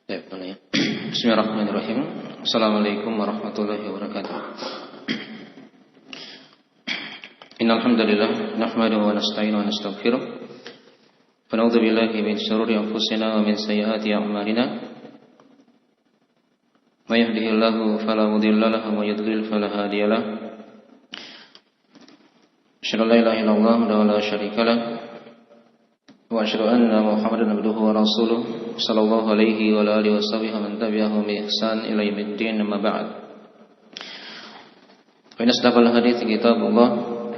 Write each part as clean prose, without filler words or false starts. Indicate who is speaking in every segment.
Speaker 1: Ya, Bismillahirrahmanirrahim. Assalamualaikum warahmatullahi wabarakatuh. Innal hamdalillah nahmaduhu wa nasta'inuhu wa nastaghfiruh. Wa na'udzu billahi min shururi anfusina wa min sayyiati a'malina. May yahdihillahu fala mudilla lahu wa may yudlil fala hadiya lahu. Asyhadu an la ilaha illallah wa la syarika lahu. Wa asyhadu anna Muhammadan abduhu wa rasuluh sallallahu alaihi wa alihi washabihi wa man tabi'ahum bi ihsan ila yaumiddin, amma ba'd. Fa inna asdaqal hadits kitabullah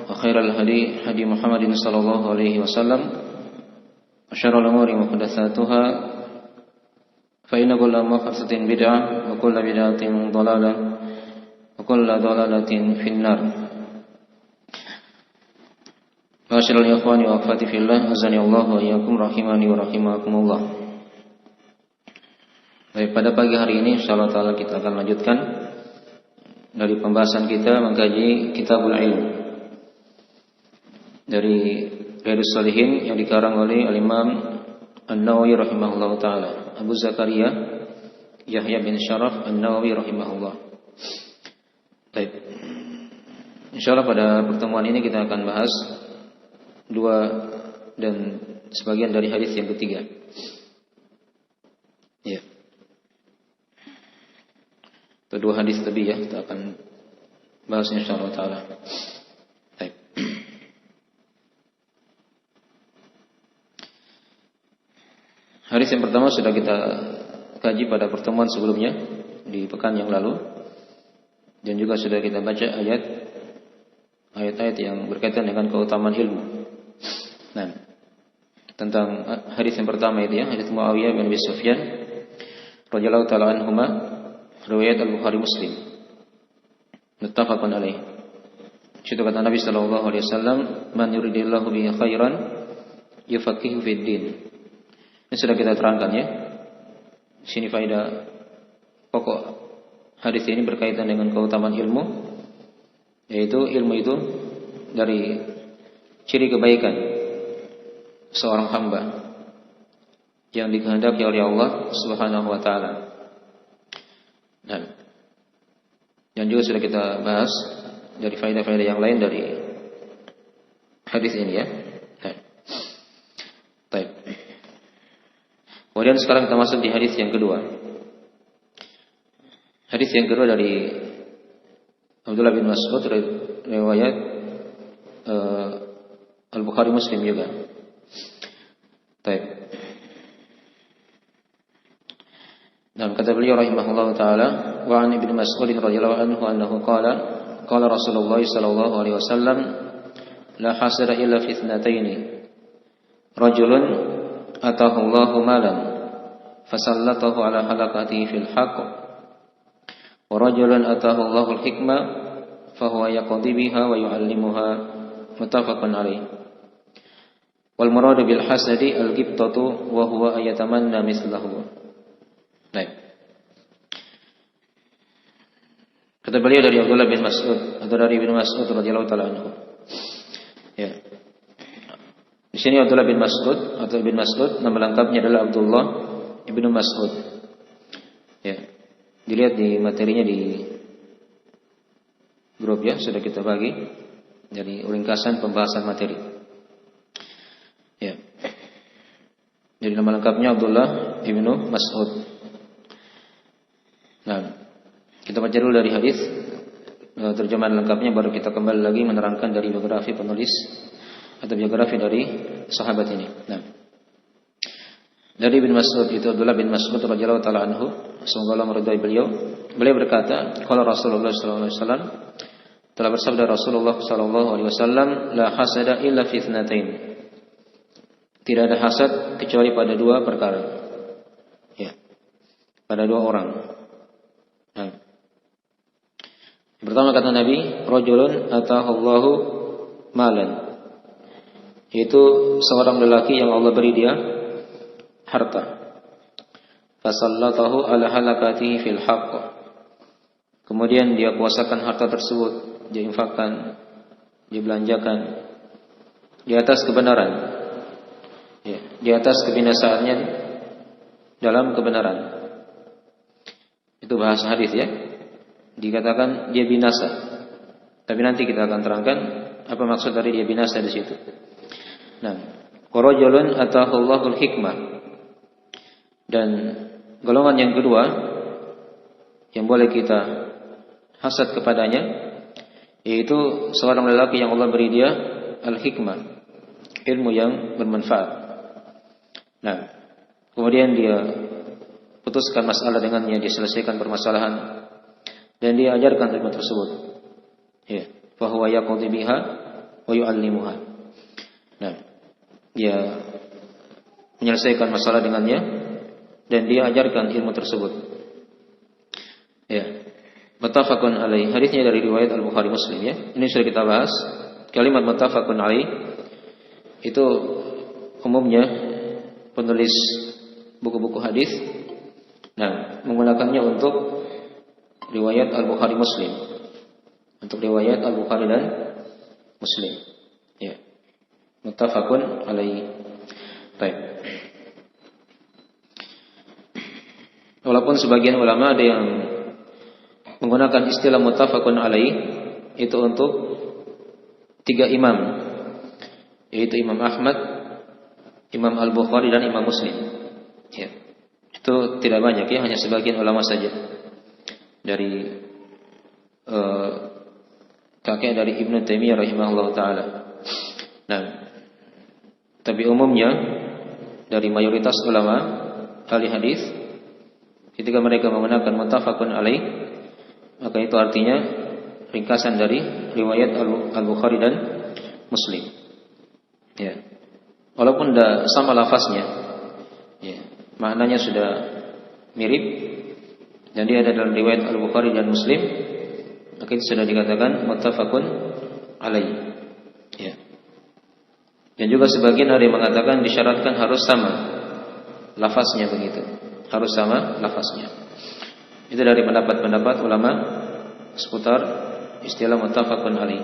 Speaker 1: wa khairal hadi hadi Muhammadin sallallahu alaihi wasallam wa syarrul umuri muhdatsatuha fa inna kulla muhdatsatin bid'ah wa kulla bid'atin dhalalah wa kulla dhalalatin finnar. Masyaallah ikhwani wa akhwati fillah, azani Allah wa iyyakum rahimani wa rahimakumullah. Baik, pada pagi hari ini insyaallah taala kita akan lanjutkan dari pembahasan kita mengkaji Kitabul Ilm dari Riyadhus Shalihin yang dikarang oleh Al-Imam An-Nawawi rahimahullah taala, Abu Zakaria Yahya bin Syaraf An-Nawawi rahimahullah. Baik. Insyaallah pada pertemuan ini kita akan bahas dua dan sebagian dari hadis yang ketiga. Ya. Itu dua hadis lebih ya, kita akan bahas insyaallah taala. Baik. Hadis yang pertama sudah kita kaji pada pertemuan sebelumnya di pekan yang lalu, dan juga sudah kita baca ayat-ayat yang berkaitan dengan keutamaan ilmu. Nah, tentang hadis yang pertama itu ya, hadis Muawiyah bin Abi Sufyan radhiyallahu taala anhuma, riwayat Al-Bukhari Muslim, muttafaqun alaih. Itu kata Nabi sallallahu alaihi wasallam, man yuridillahu bihi khairan yufaqihu fid din. Ini sudah kita terangkan ya. Sini faedah pokok hadis ini berkaitan dengan keutamaan ilmu, yaitu ilmu itu dari ciri kebaikan seorang hamba yang dikehendaki oleh Allah Subhanahu wa taala. Dan juga sudah kita bahas dari faedah-faedah yang lain dari hadis ini ya. Baik. Kemudian sekarang kita masuk di hadis yang kedua. Hadis yang kedua dari Abdullah bin Mas'ud, riwayat Al-Bukhari Muslim juga. Baik. Dan kata beliau rahimahullahu taala, wa an Ibnu Mas'ud radhiyallahu anhu annahu qala Rasulullah sallallahu alaihi wasallam, la hasada illa fi ithnataini, rajulun atahu Allahu malan fasallatahu ala halaqatihi fil haqq, wa rajulun atahu Allahu al-hikma fahuwa yaqdi biha wa yu'allimuha, muttafaqun alaih. Wal muradu bil hasadi al-ghibtatu wa huwa ayatamanna mislahu. Baik. Kata beliau dari Abdullah bin Mas'ud atau dari Ibnu Mas'ud radhiyallahu taala anhu. Ya. Di sini Abdullah bin Mas'ud atau Ibnu Mas'ud, nama lengkapnya adalah Abdullah Ibnu Mas'ud. Ya. Dilihat di materinya di grup ya, sudah kita bagi dari ringkasan pembahasan materi. Ya. Jadi nama lengkapnya Abdullah Ibnu Mas'ud. Nah, kita baca dulu dari hadis terjemahan lengkapnya, baru kita kembali lagi menerangkan dari biografi penulis atau biografi dari sahabat ini. Nah, dari Ibnu Mas'ud itu Abdullah bin Mas'ud radhiyallahu taala anhu, semoga Allah meridai beliau. Beliau berkata, qala Rasulullah sallallahu alaihi wasallam, telah bersabda Rasulullah sallallahu alaihi wasallam, la hasada illa fi itsnatain. Tidak ada hasad kecuali pada dua perkara. Ya. Pada dua orang. Nah. Yang pertama kata Nabi, rajulun atahu Allahu malan. Yaitu seorang lelaki yang Allah beri dia harta. Fasallatahu ala halakatihi fil haqq. Kemudian dia kuasakan harta tersebut, dia infakkan, dia belanjakan di atas kebenaran. Ya, di atas kebinasaannya dalam kebenaran. Itu bahasa hadis ya. Dikatakan dia binasa. Tapi nanti kita akan terangkan apa maksud dari dia binasa di situ. Nah, qarajulun atahullahul hikmah. Dan golongan yang kedua yang boleh kita hasad kepadanya, yaitu seorang lelaki yang Allah beri dia al-hikmah, ilmu yang bermanfaat. Nah, kemudian dia putuskan masalah dengannya, diselesaikan permasalahan, dan dia ajarkan ilmu tersebut. Ya, fa huwa yaqdi biha wa yu'allimuha. Nah, dia menyelesaikan masalah dengannya dan dia ajarkan ilmu tersebut. Ya. Muttafaqun alaih. Hadisnya dari riwayat Al-Bukhari Muslim ya. Ini sudah kita bahas. Kalimat muttafaqun alaih itu umumnya penulis buku-buku hadis menggunakannya untuk riwayat Al-Bukhari Muslim. Untuk riwayat Al-Bukhari dan Muslim. Ya. Muttafaqun alaih. Baik. Walaupun sebagian ulama ada yang menggunakan istilah muttafaqun alaih itu untuk 3 imam, yaitu Imam Ahmad, Imam Al-Bukhari dan Imam Muslim. Ya. Itu tidak banyak ya, hanya sebagian ulama saja. Dari kakek dari Ibnu Taimiyah rahimahullah taala. Nah, tapi umumnya dari mayoritas ulama ahli hadis ketika mereka menggunakan muttafaqun alaih, maka itu artinya ringkasan dari riwayat Al-Bukhari dan Muslim. Ya. Walaupun tidak sama lafaznya, ya, maknanya sudah mirip dan dia ada dalam riwayat Al-Bukhari dan Muslim, maka itu sudah dikatakan muttafaqun alaih. Ya. Dan juga sebagian ada yang mengatakan disyaratkan harus sama lafaznya begitu. Harus sama lafaznya. Itu dari pendapat-pendapat ulama seputar istilah muttafaqun alaih.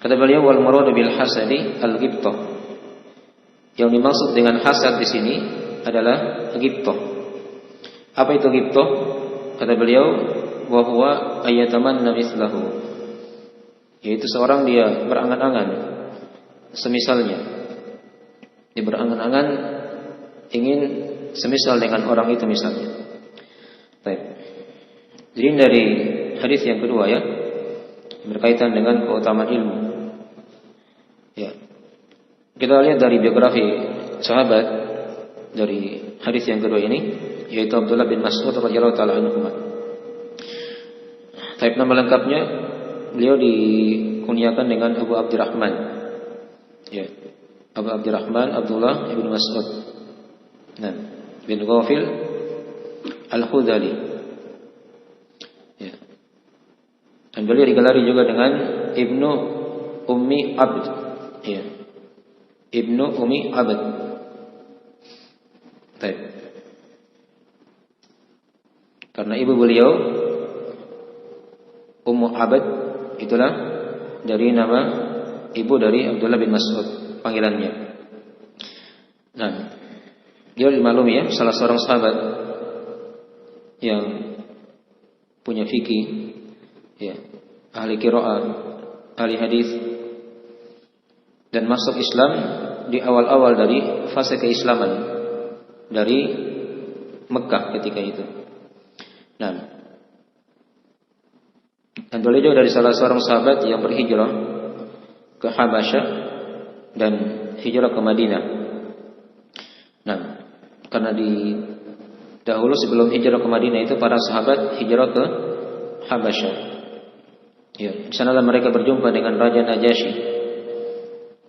Speaker 1: Kata beliau wal muradu bil hasadi al-ghibthah. Yang dimaksud dengan hasad di sini adalah ghibthah. Apa itu ghibthah? Kata beliau wa huwa ayatamanna mithlahu. Yaitu seorang dia berangan-angan semisalnya. Dia berangan-angan ingin semisal dengan orang itu misalnya. Baik. Jadi dari hadis yang kedua ya, berkaitan dengan keutamaan ilmu. Ya. Kita lihat dari biografi sahabat dari hadis yang kedua ini, yaitu Abdullah bin Mas'ud radhiyallahu taala anhu. Taib nama lengkapnya beliau dikunyakan dengan Abu Abdurrahman. Ya. Abu Abdurrahman Abdullah bin Mas'ud. Nah, bin Ghafil Al-Khudali. Ya. Dan beliau digelari juga dengan Ibnu Ummi Abd. Ya. Ibnu Ummi Abd. Baik. Karena ibu beliau Ummu Abd itulah dari nama ibu dari Abdullah bin Mas'ud panggilannya. Nah, dia dimaklumi ya, salah seorang sahabat yang punya fikih, ya, ahli qiraah, ahli hadis, dan masuk Islam di awal-awal dari fase keislaman dari Mekah ketika itu. Nah, dan beliau dari salah seorang sahabat yang berhijrah ke Habasyah dan hijrah ke Madinah. Nah, karena dahulu sebelum hijrah ke Madinah itu para sahabat hijrah ke Habasyah. Ya, di sanalah mereka berjumpa dengan Raja Najasyi.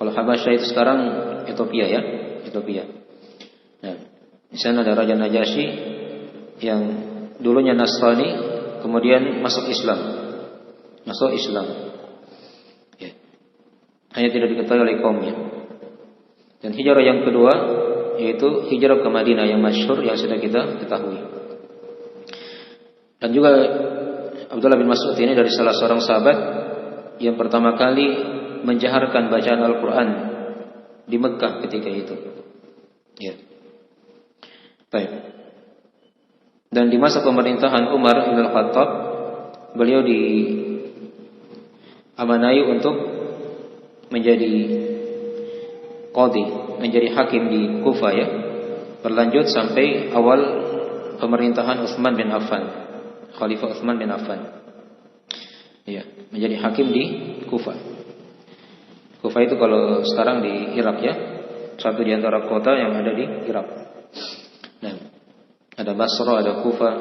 Speaker 1: Kalau Habasyah itu sekarang Ethiopia ya, Ethiopia. Nah, di sana ada Raja Najasyi yang dulunya Nasrani, kemudian masuk Islam. Masuk Islam. Ya. Hanya tidak diketahui oleh kaumnya. Dan hijrah yang kedua yaitu hijrah ke Madinah yang masyhur yang sudah kita ketahui. Dan juga Abdullah bin Mas'ud ini dari salah seorang sahabat yang pertama kali menjaharkan bacaan Al-Quran di Mekah ketika itu. Ya. Baik. Dan di masa pemerintahan Umar bin Khattab, beliau diamanai untuk menjadi qadhi, menjadi hakim di Kufah ya. Berlanjut sampai awal pemerintahan Utsman bin Affan, Khalifah Utsman bin Affan. Ya, menjadi hakim di Kufah. Kufah itu kalau sekarang di Irak ya, satu di antara kota yang ada di Irak. Nah, ada Basra, ada Kufah,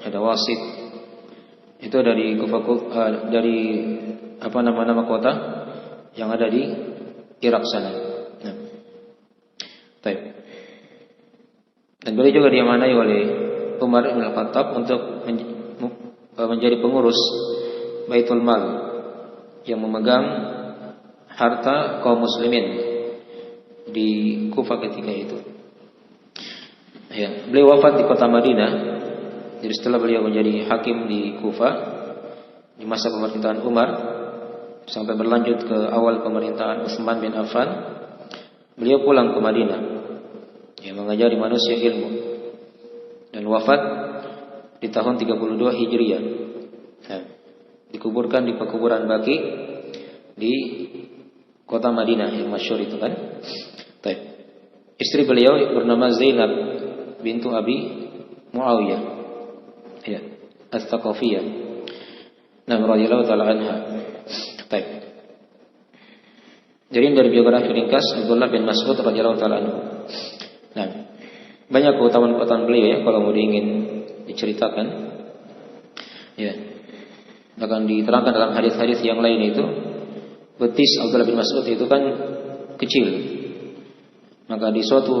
Speaker 1: ada Wasit. Itu dari Kufah, dari nama kota yang ada di Irak sana. Nah, baik. Dan beliau juga diamanai oleh Umar bin Khattab untuk menjadi pengurus Baitul Mal yang memegang harta kaum muslimin di Kufah ketika itu. Ya, beliau wafat di kota Madinah. Jadi setelah beliau menjadi hakim di Kufah di masa pemerintahan Umar sampai berlanjut ke awal pemerintahan Utsman bin Affan, beliau pulang ke Madinah, ya, mengajari manusia ilmu, dan wafat di tahun 32 Hijriah. Nah, dikuburkan di pekuburan Baqi di kota Madinah yang masyhur itu kan. Baik. Istri beliau bernama Zainab bintu Abi Muawiyah, ya, As-Saqafiyah. Nah, radhiyallahu taala anha. Baik. Jadi dari biografi ringkas Abdullah bin Mas'ud radhiyallahu taala anhu. Nah, banyak keutamaan-keutamaan beliau ya kalau mau ingin diceritakan. Ya. Bahkan diterangkan dalam hadis-hadis yang lain itu, betis Abdullah bin Mas'ud itu kan kecil. Maka di suatu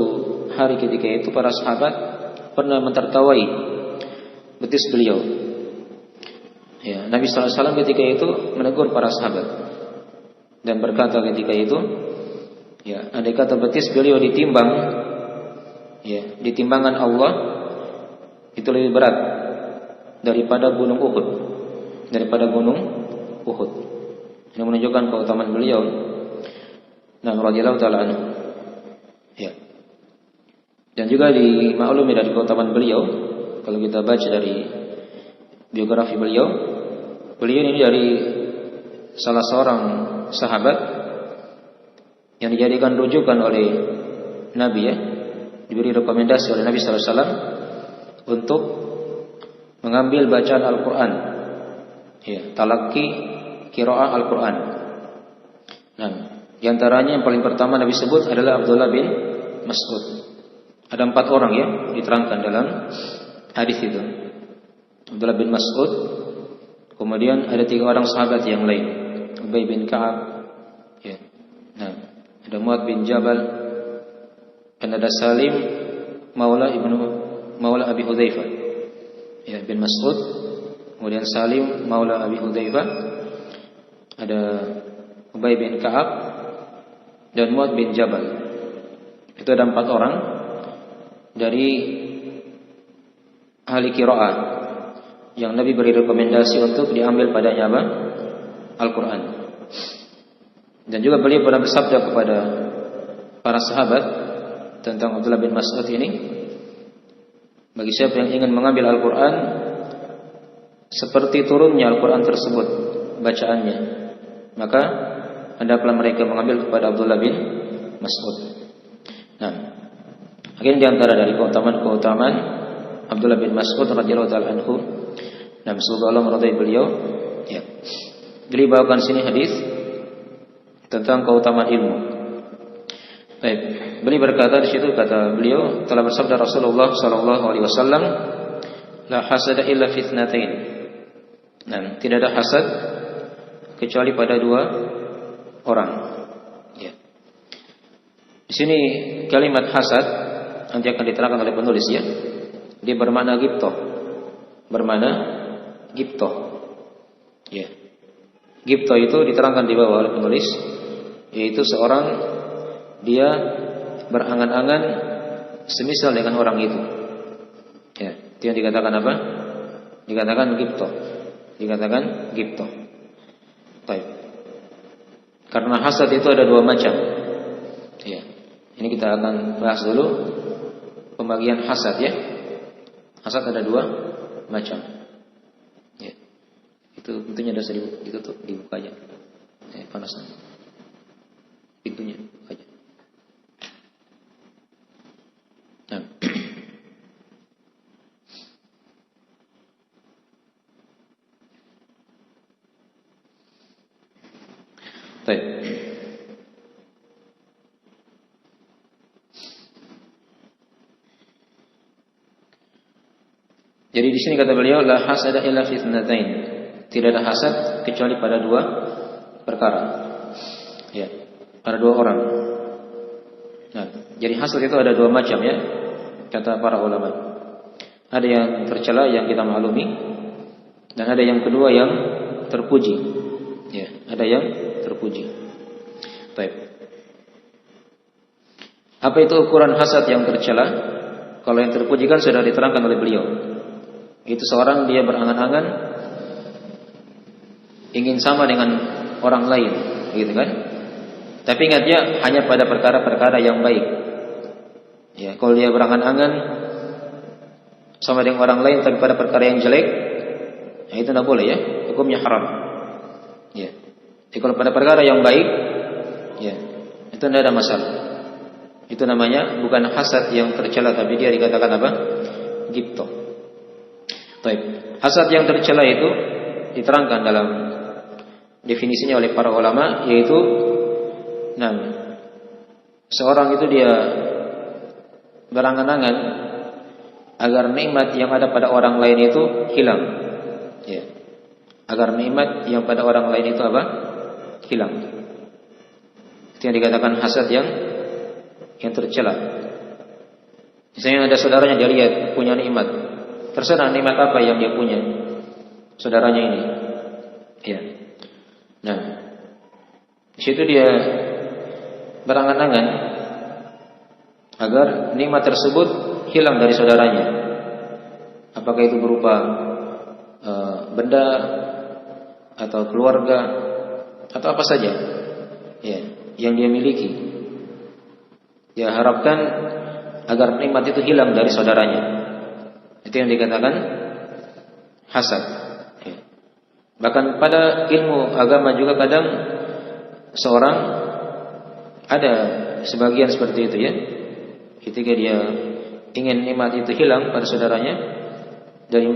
Speaker 1: hari ketika itu para sahabat pernah mentertawai betis beliau. Ya, Nabi sallallahu alaihi wasallam ketika itu menegur para sahabat dan berkata ketika itu, ya, andai kata betis beliau ditimbang, ya, di timbangan Allah itu lebih berat daripada gunung Uhud. Ini menunjukkan keutamaan beliau. Nah, radhiyallahu taala anhu. Ya. Dan juga dimaklumi dari keutamaan beliau, kalau kita baca dari biografi beliau ini dari salah seorang sahabat yang dijadikan rujukan oleh Nabi ya, diberi rekomendasi oleh Nabi sallallahu alaihi wasallam untuk mengambil bacaan Al-Qur'an. Ya, talaqi qiraah Al-Qur'an. Nah, di antaranya yang paling pertama Nabi sebut adalah Abdullah bin Mas'ud. Ada 4 orang ya diterangkan dalam hadis itu. Abdullah bin Mas'ud, kemudian ada 3 orang sahabat yang lain, Ubay bin Ka'ab, ya. Nah, ada Mu'adz bin Jabal, dan ada Salim Maula Abi Hudzaifah. Ya, bin Mas'ud, kemudian Salim Maula Abi Hudzaifah, ada Ubay bin Ka'ab dan Mu'adz bin Jabal. Itu ada 4 orang dari ahli qiraah yang Nabi beri rekomendasi untuk diambil padanya apa? Al-Quran. Dan juga beliau pernah bersabda kepada para sahabat tentang Abdullah bin Mas'ud ini, bagi siapa yang ingin mengambil Al-Quran seperti turunnya Al-Quran tersebut bacaannya, maka hendaklah mereka mengambil kepada Abdullah bin Mas'ud. Nah, akhirnya di antara dari keutamaan Abdullah bin Mas'ud radhiyallahu taala anhu, nah, semoga Allah meridai beliau, ya. Beliau bawakan sini hadis tentang keutamaan ilmu. Baik, beliau berkata di situ, kata beliau, telah bersabda Rasulullah sallallahu alaihi wasallam, la hasada illa fitnatain. Nah, tidak ada hasad kecuali pada 2 orang. Ya. Di sini kalimat hasad nanti akan diterangkan oleh penulis ya. Dia bermakna ghibthah. Ya. Ghibthah itu diterangkan di bawah oleh penulis, yaitu seorang dia berangan-angan semisal dengan orang itu. Ya, itu yang dikatakan apa? Dikatakan ghibthah. Baik. Karena hasad itu ada 2 macam. Ya. Ini kita akan bahas dulu pembagian hasad ya. Hasad ada dua macam. Ya. Itu pintunya dosa ditutup, dibuka aja. Panas nanti. Pintunya buka aja. Nah. Baik. Jadi di sini kata beliau la hasada illa fi itsnatain. Tidak ada hasad kecuali pada dua perkara. Ya, pada dua orang. Nah, jadi hasad itu ada dua macam ya, kata para ulama. Ada yang tercela yang kita maklumi, dan ada yang kedua yang terpuji. Ya, ada yang terpuji. Baik. Apa itu ukuran hasad yang tercela? Kalau yang terpuji kan sudah diterangkan oleh beliau. Itu seorang dia berangan-angan ingin sama dengan orang lain, gitu kan? Tapi ingatnya hanya pada perkara-perkara yang baik. Ya, kalau dia berangan-angan sama dengan orang lain tapi pada perkara yang jelek, ya itu tidak boleh ya, hukumnya haram. Ya. Jadi kalau pada perkara yang baik, ya itu tidak ada masalah. Itu namanya bukan hasad yang tercela, tapi dia dikatakan apa? Ghibthah. Baik. Hasad yang tercela itu diterangkan dalam definisinya oleh para ulama, yaitu seorang itu dia berangan-angan agar nikmat yang ada pada orang lain itu hilang. Ya. Agar nikmat yang pada orang lain itu apa? Hilang. Itu yang dikatakan hasad yang tercela. Misalnya ada saudaranya dia lihat punya nikmat, terserah nikmat apa yang dia punya, saudaranya ini. Ya. Nah, di situ dia berangan-angan agar nikmat tersebut hilang dari saudaranya. Apakah itu berupa benda atau keluarga atau apa saja, ya, yang dia miliki. Dia harapkan agar nikmat itu hilang dari saudaranya. Itu yang dikatakan hasad. Ya. Bahkan pada ilmu agama juga kadang seorang ada sebagian seperti itu ya. Ketika dia ingin nikmat itu hilang pada saudaranya, dan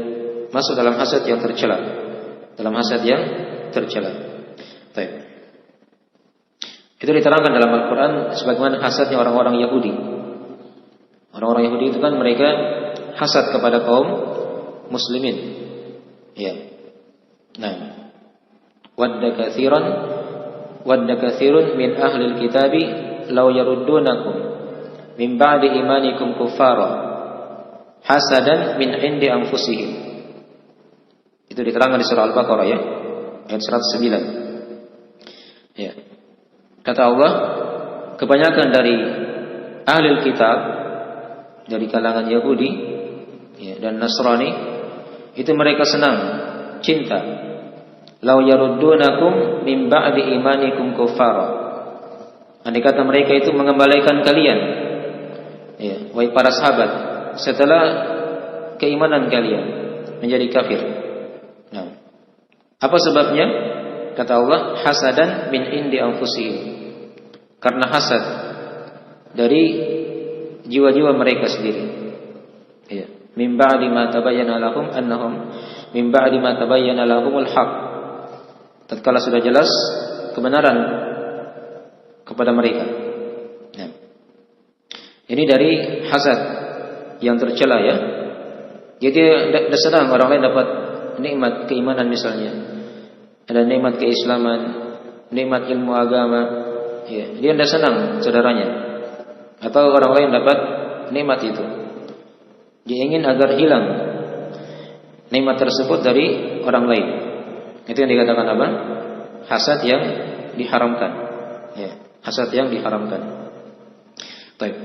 Speaker 1: masuk dalam hasad yang tercela. Dalam hasad yang tercela. Baik. Itu diterangkan dalam Al-Quran sebagaimana hasadnya orang-orang Yahudi. Orang-orang Yahudi itu kan mereka hasad kepada kaum muslimin. Ya. Nah, wadda katsirun min ahlil kitabi law yaruddunakum min ba'di imanikum kuffara hasadan min indi anfusihim. Itu diterangkan di surah Al-Baqarah ya, ayat 109. Ya. Kata Allah, kebanyakan dari ahli kitab, dari kalangan Yahudi ya, dan Nasrani, itu mereka senang, cinta. Lau yaruddunakum min ba'di imanikum kuffara. Andai kata mereka itu mengembalikan kalian, ya, wahai para sahabat, setelah keimanan kalian menjadi kafir. Nah, apa sebabnya? Kata Allah, hasadan min indi anfusihim. Karena hasad dari jiwa-jiwa mereka sendiri. Ya. Min ba'di ma tabayyana lahum annahum min ba'di ma tabayyana lahumul haq. Tatkala sudah jelas kebenaran kepada mereka. Ya. Ini dari hasad yang tercela ya. Jadi senang orang lain dapat nikmat keimanan misalnya. Ada nikmat keislaman, nikmat ilmu agama, ya, dia tidak senang saudaranya, atau orang lain dapat nikmat itu. Dia ingin agar hilang nikmat tersebut dari orang lain. Itu yang dikatakan apa? Hasad yang diharamkan. Ya, hasad yang diharamkan. Baik.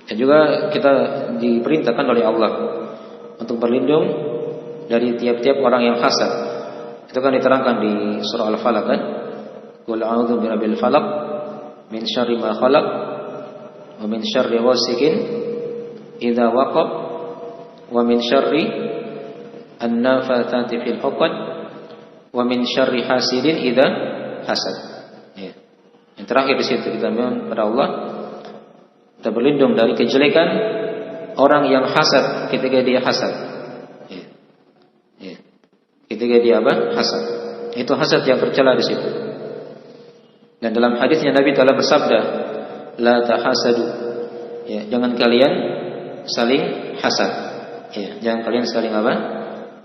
Speaker 1: Dan juga kita diperintahkan oleh Allah untuk berlindung dari tiap-tiap orang yang hasad. Itu kan diterangkan di surah Al-Falaq kan? Qul a'udzu birabbil falaq min syarri ma khalaq wa min syarri ghasiqin idza waqab wa min syarri an-nafatsati fil 'uqad, wa min syarri hasidin idza hasad. Ya. Yang terakhir di situ kita mohon pada Allah, kita berlindung dari kejelekan orang yang hasad ketika dia hasad. Ya. Ya. Ketika dia apa? Hasad. Itu hasad yang tercela di situ. Dan dalam hadisnya Nabi telah bersabda, la tahasadu. Ya, jangan kalian saling hasad. Ya, jangan kalian saling apa?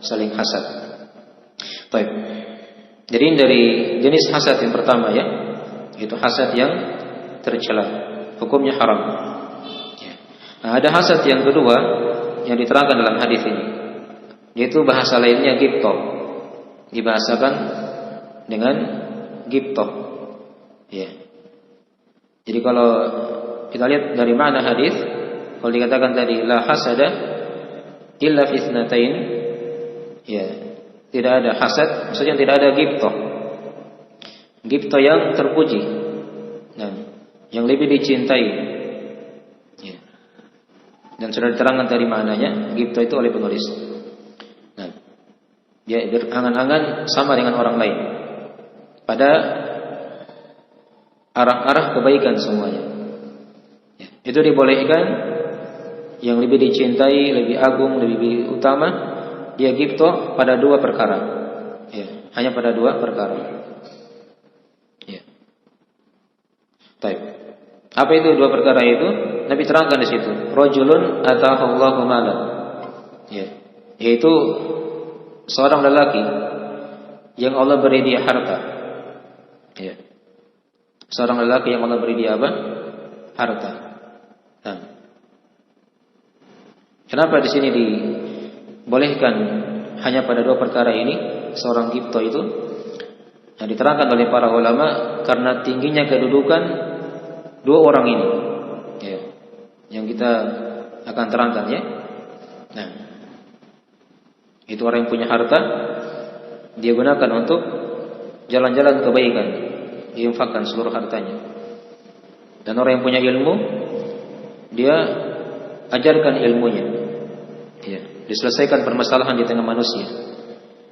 Speaker 1: Saling hasad. Baik. Jadi dari jenis hasad yang pertama ya, itu hasad yang tercela, hukumnya haram. Ya. Nah, ada hasad yang kedua yang diterangkan dalam hadis ini, yaitu bahasa lainnya ghibthah. Dibahasakan dengan ghibthah. Ya. Jadi kalau kita lihat dari makna hadis, kalau dikatakan tadi la hasada illa fi itsnatain, ya, tidak ada hasad, maksudnya tidak ada ghibthah. Ghibthah yang terpuji, nah, yang lebih dicintai. Ya. Dan sudah diterangkan tadi maknanya ghibthah itu oleh penulis. Nah, dia berangan-angan sama dengan orang lain pada arah-arah kebaikan semuanya. Ya. Itu dibolehkan, yang lebih dicintai, lebih agung, lebih utama, dia ghibthah pada dua perkara. Ya, hanya pada dua perkara. Ya. Baik. Apa itu dua perkara itu? Nabi terangkan di situ. Rajulun atahullahu malan. Ya. Yaitu seorang lelaki yang Allah beri dia harta. Ya. Seorang lelaki yang Allah beri dia apa? Harta. Nah. Kenapa di sini dibolehkan hanya pada dua perkara ini, seorang ghibthah itu? Nah, diterangkan oleh para ulama karena tingginya kedudukan dua orang ini. Ya. Yang kita akan terangkan ya. Nah. Itu orang yang punya harta, dia gunakan untuk jalan-jalan kebaikan, diinfakkan seluruh hartanya. Dan orang yang punya ilmu, dia ajarkan ilmunya. Ya, diselesaikan permasalahan di tengah manusia.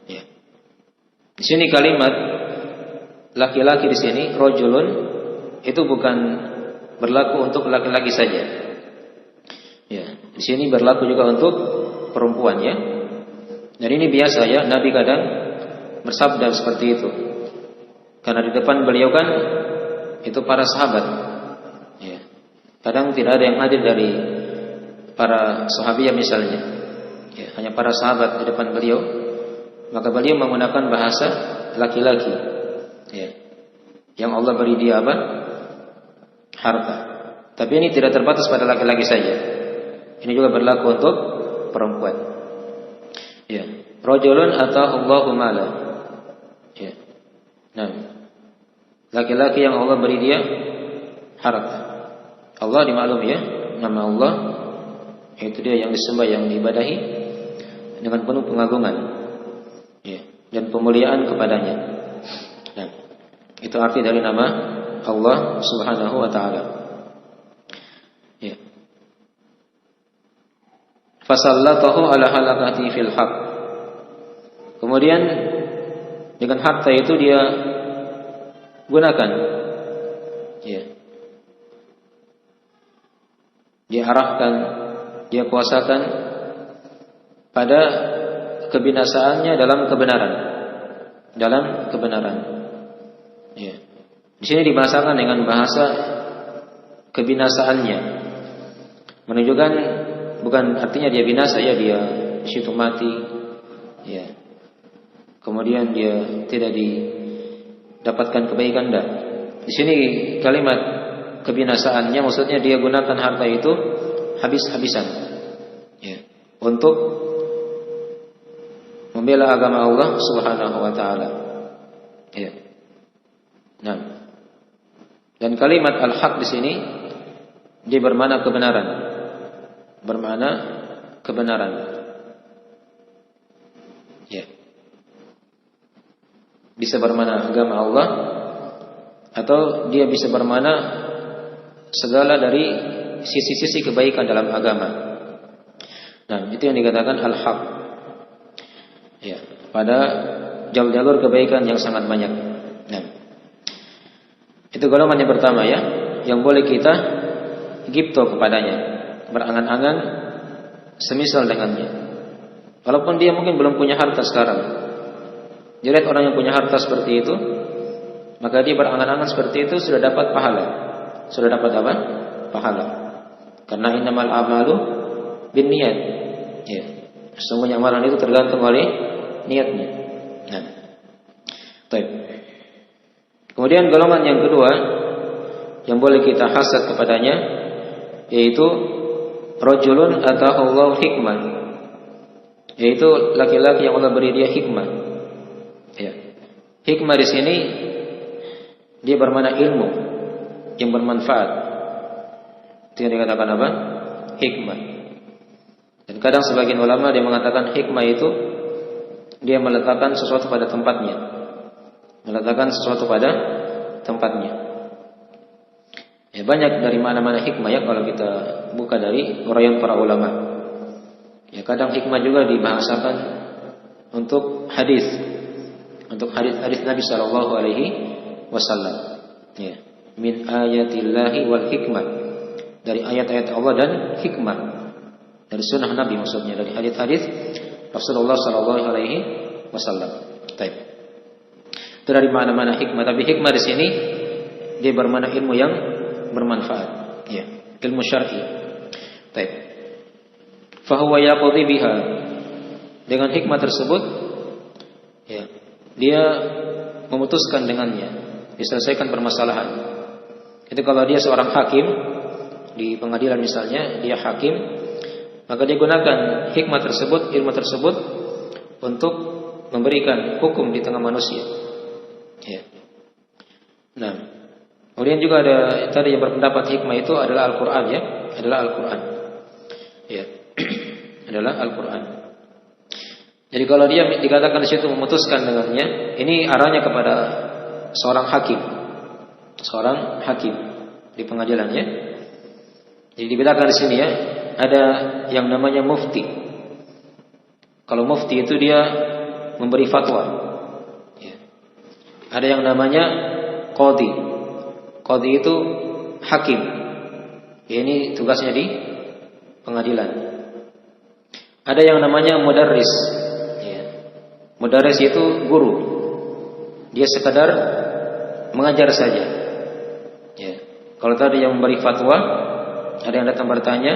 Speaker 1: Ya. Di sini kalimat laki-laki di sini rajulun itu bukan berlaku untuk laki-laki saja. Ya, di sini berlaku juga untuk perempuan ya. Dan ini biasa ya, Nabi kadang bersabda seperti itu. Karena di depan beliau kan itu para sahabat. Ya. Kadang tidak ada yang hadir dari para sahabiah misalnya. Ya, hanya para sahabat di depan beliau. Maka beliau menggunakan bahasa laki-laki. Ya. Yang Allah beri dia apa? Harta. Tapi ini tidak terbatas pada laki-laki saja. Ini juga berlaku untuk perempuan. Ya, rajulun atahullahu mala. Ya. Nah, laki-laki yang Allah beri dia harta. Allah dimaklumi ya, nama Allah itu dia yang disembah, yang diibadahi dengan penuh pengagungan. Ya, dan pemuliaan kepadanya. Nah, itu arti dari nama Allah Subhanahu wa taala. Ya. Fasallatahu ala halakati fil haq. Kemudian dengan harta itu dia gunakan, ya, dia arahkan, dia kuasakan pada kebinasaannya dalam kebenaran, dalam kebenaran. Ya. Di sini dibahasakan dengan bahasa kebinasaannya, menunjukkan bukan artinya dia binasa ya, dia di situ mati, ya. Kemudian dia tidak didapatkan kebaikan dah. Di sini kalimat kebinasaannya maksudnya dia gunakan harta itu habis-habisan, ya, untuk membela agama Allah Subhanahu wa taala. Ya. Nah. Dan kalimat al-haq di sini dia bermakna kebenaran. Bermakna kebenaran. Ya. Bisa bermakna agama Allah, atau dia bisa bermakna segala dari sisi-sisi kebaikan dalam agama. Nah, Nah, itu yang dikatakan al-haq. Ya, pada jalur kebaikan yang sangat banyak. Nah, itu golongan yang pertama ya, yang boleh kita gibto kepadanya, berangan-angan semisal dengannya. Walaupun dia mungkin belum punya harta sekarang. Dia lihat orang yang punya harta seperti itu, maka dia berangan-angan seperti itu sudah dapat pahala. Sudah dapat apa? Pahala. Karena innamal a'malu binniyat. Ya. Sesungguhnya amalan itu tergantung oleh niatnya. Nah. Baik. Kemudian golongan yang kedua yang boleh kita hasad kepadanya yaitu rajulun atahullahu hikmah. Yaitu laki-laki yang Allah beri dia hikmah. Ya. Hikmah di sini dia bermakna ilmu yang bermanfaat. Itu yang dikatakan apa? Hikmah. Dan kadang sebagian ulama dia mengatakan hikmah itu dia meletakkan sesuatu pada tempatnya. Meletakkan sesuatu pada tempatnya. Ya, banyak dari mana-mana hikmah ya kalau kita buka dari uraian para ulama. Ya, kadang hikmah juga dibahasakan untuk hadis. Untuk hadis Nabi sallallahu alaihi wasallam. Ya, min ayatillahi wal hikmah. Dari ayat-ayat Allah dan hikmah. Dari sunnah Nabi maksudnya, dari hadis-hadis Rasulullah sallallahu alaihi wasallam. Baik. Itu dari mana-mana hikmah, tapi hikmah di sini dia bermakna ilmu yang bermanfaat, ya, ilmu syar'i. Baik. Fa huwa yaqdi biha. Dengan hikmah tersebut, ya, dia memutuskan dengannya, diselesaikan permasalahan. Itu kalau dia seorang hakim di pengadilan misalnya, dia hakim, maka dia gunakan hikmah tersebut, ilmu tersebut untuk memberikan hukum di tengah manusia. Ya. Nah, kemudian juga ada tadi yang berpendapat hikmah itu adalah Al-Qur'an ya, adalah Al-Qur'an. Ya. Adalah Al-Qur'an. Jadi kalau dia dikatakan di situ memutuskan dengannya, ini arahnya kepada seorang hakim. Seorang hakim di pengadilan ya. Jadi dibedakan di sini ya, ada yang namanya mufti. Kalau mufti itu dia memberi fatwa. Ya. Ada yang namanya qadhi. Qadhi itu hakim. Ya, ini tugasnya di pengadilan. Ada yang namanya mudarris. Ya. Mudarris itu guru. Dia sekadar mengajar saja. Ya. Kalau tadi yang memberi fatwa, ada yang datang bertanya,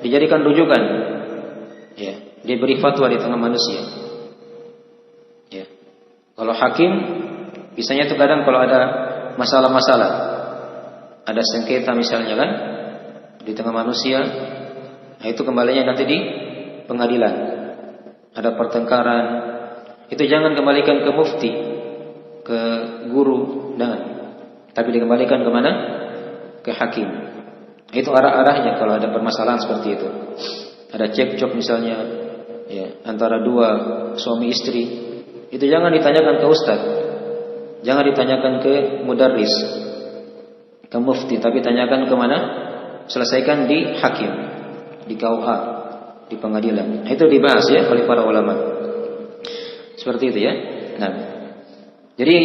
Speaker 1: dijadikan rujukan. Ya, dia beri fatwa di tengah manusia. Ya. Kalau hakim, biasanya itu kadang kalau ada masalah-masalah, ada sengketa misalnya kan, di tengah manusia, nah itu kembalinya nanti di pengadilan. Ada pertengkaran, itu jangan kembalikan ke mufti, ke guru, jangan. Tapi dikembalikan kemana? Ke hakim. Itu arah-arahnya kalau ada permasalahan seperti itu. Ada cekcok misalnya ya, antara dua suami istri, itu jangan ditanyakan ke ustaz, jangan ditanyakan ke mudarris, ke mufti, tapi tanyakan kemana? Selesaikan di hakim, di KUA, di pengadilan. Itu dibahas ya oleh para ulama. Seperti itu ya. Nah, jadi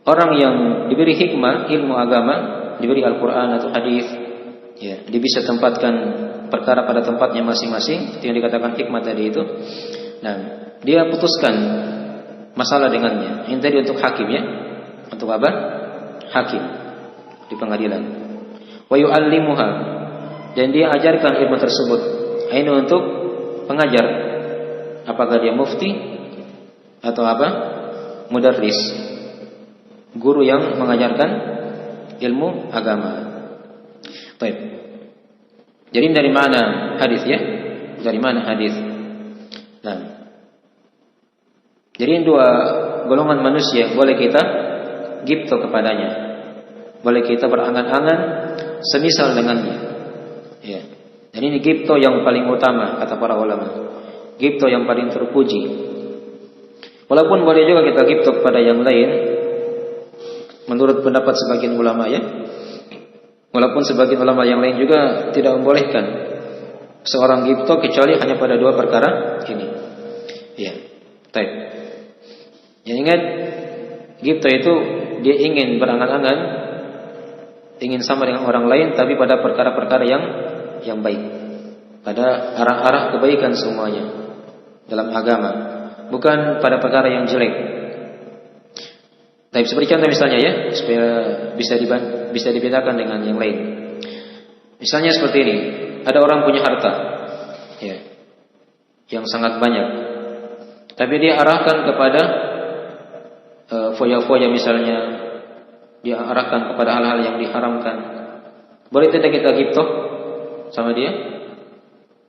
Speaker 1: orang yang diberi hikmah, ilmu agama, diberi Al-Quran atau hadis, ya, dia bisa tempatkan perkara pada tempatnya masing-masing. Itu yang dikatakan hikmah tadi itu. Nah, dia putuskan masalah dengannya. Ini tadi untuk hakim ya. Untuk apa? Hakim di pengadilan. Wa yu'allimuha. Dan dia ajarkan ilmu tersebut. Ini untuk pengajar. Apakah dia mufti atau apa? Mudarris. Guru yang mengajarkan ilmu agama. Baik. Jadi dari mana hadis ya? Dari mana hadis? Nah. Jadi dua golongan manusia boleh kita gibto kepadanya. Boleh kita berangan-angan semisal dengannya. Ya. Dan ini gibto yang paling utama kata para ulama. Gibto yang paling terpuji. Walaupun boleh juga kita gibto kepada yang lain menurut pendapat sebagian ulama ya. Walaupun sebagian ulama yang lain juga tidak membolehkan. seorang gibto kecuali hanya pada dua perkara ini. Ya. Baik. Yang ingat gibto itu dia ingin berangan-angan, ingin sama dengan orang lain, tapi pada perkara-perkara yang baik, pada arah-arah kebaikan semuanya dalam agama, bukan pada perkara yang jelek. Tapi seperti contoh misalnya ya, supaya bisa dibedakan dengan yang lain. Misalnya seperti ini, ada orang punya harta, ya, yang sangat banyak, tapi dia arahkan kepada foya-foya misalnya, dia arahkan kepada hal-hal yang diharamkan. Boleh tidak kita gibto sama dia?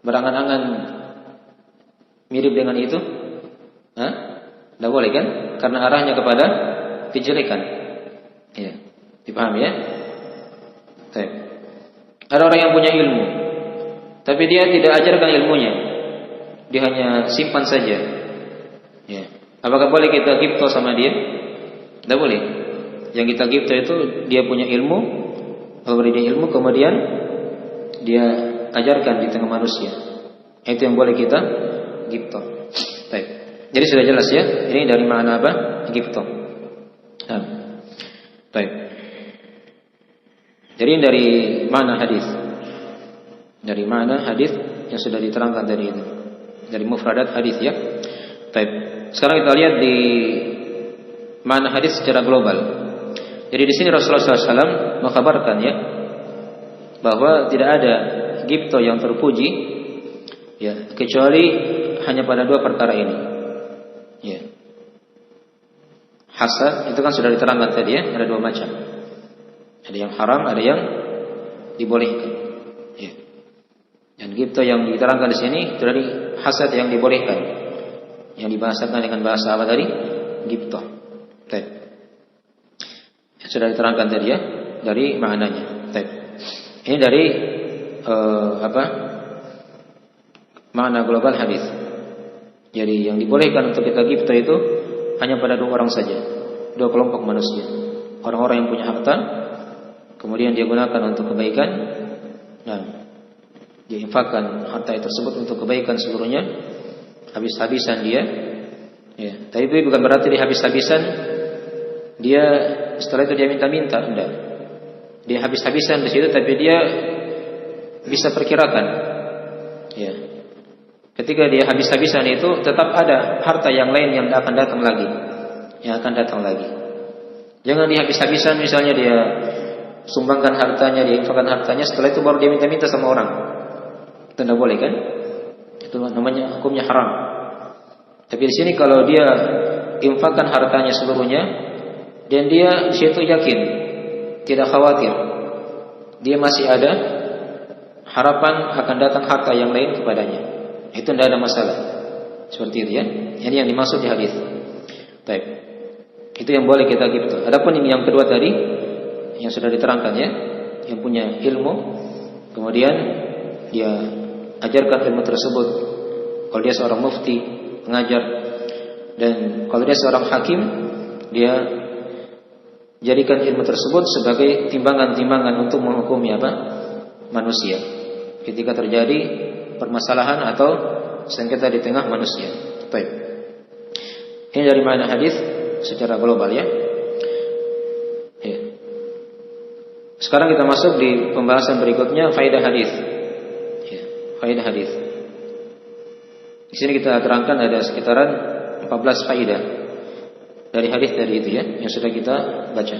Speaker 1: Berangan-angan mirip dengan itu? Tidak boleh kan? Karena arahnya kepada kejelekan. Ya, dipahami ya? Baik. Ada orang yang punya ilmu, tapi dia tidak ajarkan ilmunya, dia hanya simpan saja. Ya. Apakah boleh kita gibto sama dia? Tidak boleh. Yang kita gibto itu dia punya ilmu, memberi dia ilmu, kemudian dia ajarkan di tengah manusia. Itu yang boleh kita gibto. Baik. Jadi sudah jelas ya, ini dari makna apa? Gibto. Baik. Jadi dari makna hadis, dari makna hadis yang sudah diterangkan dari itu, dari mufradat hadis ya. Baik. Sekarang kita lihat di makna hadis secara global. Jadi di sini Rasulullah SAW mengkabarkan ya, bahwa tidak ada gibto yang terpuji ya, kecuali hanya pada dua perkara ini. Ya. Hasad itu kan sudah diterangkan tadi ya, ada dua macam. Ada yang haram, ada yang dibolehkan. Ya. Dan gibto yang diterangkan di sini itu dari hasad yang dibolehkan, yang dibahasakan dengan bahasa apa tadi? Gibto. Baik. Yang sudah diterangkan tadi ya, dari maknanya. Baik. Ini dari makna global hadis. Jadi yang dibolehkan untuk kita gibto itu hanya pada dua orang saja, dua kelompok manusia. Orang-orang yang punya harta, kemudian dia gunakan untuk kebaikan, nah, dia infakkan harta tersebut untuk kebaikan seluruhnya, habis-habisan dia. Ya, tapi itu bukan berarti dia habis-habisan, dia setelah itu dia minta-minta, enggak. Dia habis-habisan di situ, tapi dia bisa perkirakan. Ya. Ketika dia habis-habisan itu, tetap ada harta yang lain yang akan datang lagi, Jangan dia habis-habisan, misalnya dia sumbangkan hartanya, dia infakkan hartanya, setelah itu baru dia minta-minta sama orang. Itu tidak boleh kan? Itu namanya hukumnya haram. Tapi di sini kalau dia infakkan hartanya seluruhnya, dan dia di situ yakin, tidak khawatir, dia masih ada harapan akan datang harta yang lain kepadanya, itu tidak ada masalah. Seperti itu ya. Ini yang dimaksud di hadis. Baik. Itu yang boleh kita gibto. Adapun yang kedua tadi yang sudah diterangkan ya, yang punya ilmu, kemudian dia ajarkan ilmu tersebut. Kalau dia seorang mufti, pengajar, dan kalau dia seorang hakim, dia jadikan ilmu tersebut sebagai timbangan-timbangan untuk menghukumi manusia ketika terjadi permasalahan atau sengketa di tengah manusia. Baik. Ini dari makna hadis secara global ya. Ya. Sekarang kita masuk di pembahasan berikutnya, faedah hadis. Ya, faedah hadis. Di sini kita terangkan ada sekitaran 14 faedah dari hadis tadi itu ya, yang sudah kita baca.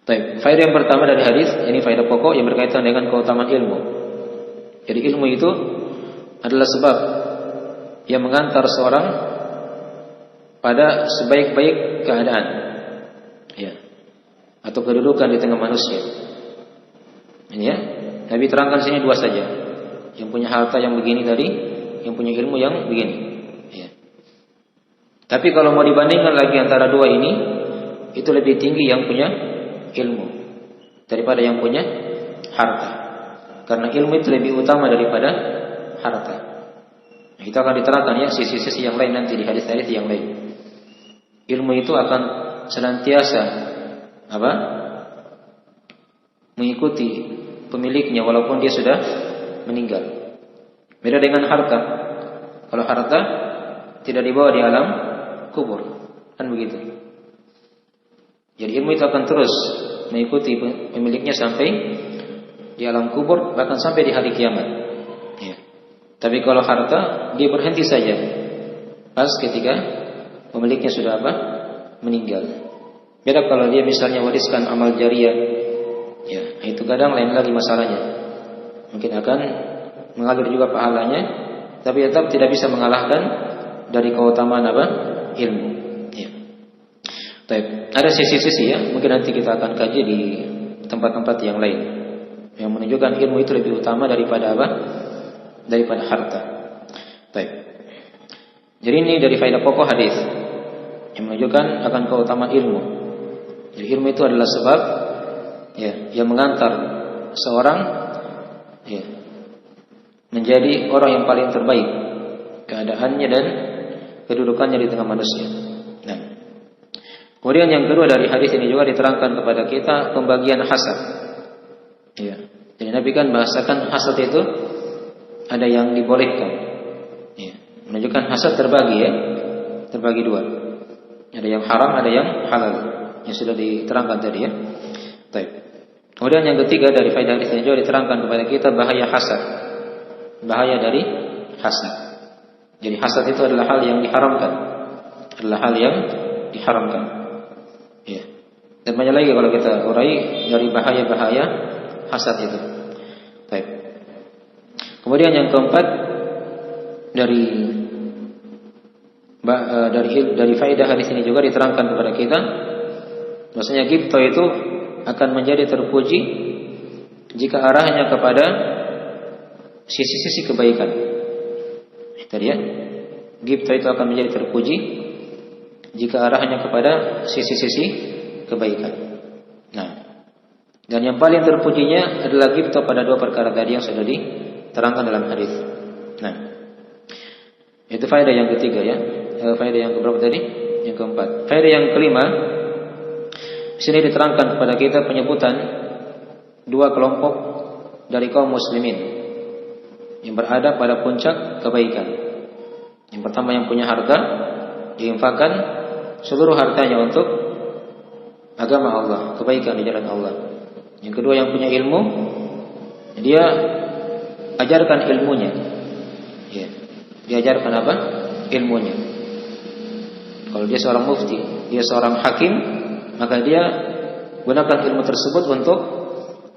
Speaker 1: Baik, faedah yang pertama dari hadis, ini faedah pokok yang berkaitan dengan keutamaan ilmu. Jadi ilmu itu adalah sebab yang mengantar seorang pada sebaik-baik keadaan, ya, atau kedudukan di tengah manusia. Ini ya, Nabi terangkan sini dua saja, yang punya harta yang begini tadi, yang punya ilmu yang begini. Ya. Tapi kalau mau dibandingkan lagi antara dua ini, itu lebih tinggi yang punya ilmu daripada yang punya harta, karena ilmu itu lebih utama daripada harta. Nah, itu akan diterangkan ya sisi-sisi yang lain nanti di hadis-hadis yang lain. Ilmu itu akan senantiasa mengikuti pemiliknya walaupun dia sudah meninggal. Beda dengan harta. Kalau harta tidak dibawa di alam kubur, kan begitu. Jadi ilmu itu akan terus mengikuti pemiliknya sampai di alam kubur, bahkan sampai di hari kiamat. Ya. Tapi kalau harta, dia berhenti saja pas ketika pemiliknya sudah meninggal. Beda kalau dia misalnya wariskan amal jariah, ya itu kadang lain lagi masalahnya. Mungkin akan mengalir juga pahalanya, tapi tetap tidak bisa mengalahkan dari keutamaan ilmu. Ya. Baik, ada sisi-sisi ya, mungkin nanti kita akan kaji di tempat-tempat yang lain yang menunjukkan ilmu itu lebih utama daripada daripada harta. Baik. Jadi ini dari faedah pokok hadis yang menunjukkan akan keutamaan ilmu. Jadi ilmu itu adalah sebab ya yang mengantar seorang ya menjadi orang yang paling terbaik keadaannya dan kedudukannya di tengah manusia. Nah, kemudian yang kedua dari hadis ini juga diterangkan kepada kita pembagian hasad. Ya. Jadi Nabi kan bahasakan hasad itu ada yang dibolehkan. Ya. Menunjukkan hasad terbagi ya, terbagi dua. Ada yang haram, ada yang halal. Yang sudah diterangkan tadi ya. Baik. Kemudian yang ketiga dari faedah hadis ini juga diterangkan kepada kita bahaya hasad. Bahaya dari hasad. Jadi hasad itu adalah hal yang diharamkan. Adalah hal yang diharamkan. Ya. Dan banyak lagi kalau kita urai dari bahaya-bahaya hasad itu. Baik. Kemudian yang keempat dari faedah hadis ini juga diterangkan kepada kita bahwasanya ghibthah itu akan menjadi terpuji jika arahnya kepada sisi-sisi kebaikan. Tadi ya, ghibthah itu akan menjadi terpuji jika arahnya kepada sisi-sisi kebaikan. Nah, dan yang paling terpujinya adalah ghibthah pada dua perkara tadi yang sudah diterangkan dalam hadis. Nah, itu faedah yang ketiga ya. Faedah yang keberapa tadi? Yang keempat. Faedah yang kelima, di sini diterangkan kepada kita penyebutan dua kelompok dari kaum muslimin yang berada pada puncak kebaikan. Yang pertama yang punya harta, diinfakkan seluruh hartanya untuk agama Allah, kebaikan di jalan Allah. Yang kedua yang punya ilmu, dia ajarkan ilmunya. Ya, diajarkan apa? Ilmunya. Kalau dia seorang mufti, dia seorang hakim, maka dia gunakan ilmu tersebut untuk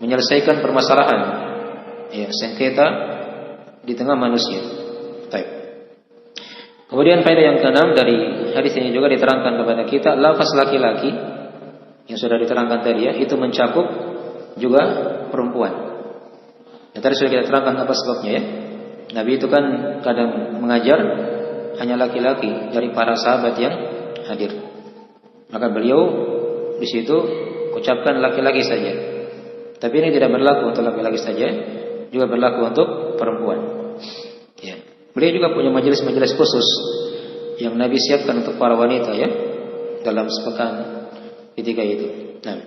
Speaker 1: menyelesaikan permasalahan ya, sengketa di tengah manusia. Baik. Kemudian faedah yang keenam dari hadis ini juga diterangkan kepada kita lafaz laki-laki yang sudah diterangkan tadi ya, itu mencakup juga perempuan. Ya, tadi sudah kita terangkan apa sebabnya ya. Nabi itu kan kadang mengajar hanya laki-laki dari para sahabat yang hadir. Maka beliau di situ ucapkan laki-laki saja. Tapi ini tidak berlaku untuk laki-laki saja, juga berlaku untuk perempuan. Ya. Beliau juga punya majelis-majelis khusus yang Nabi siapkan untuk para wanita ya dalam sepekan ketika itu. Nah.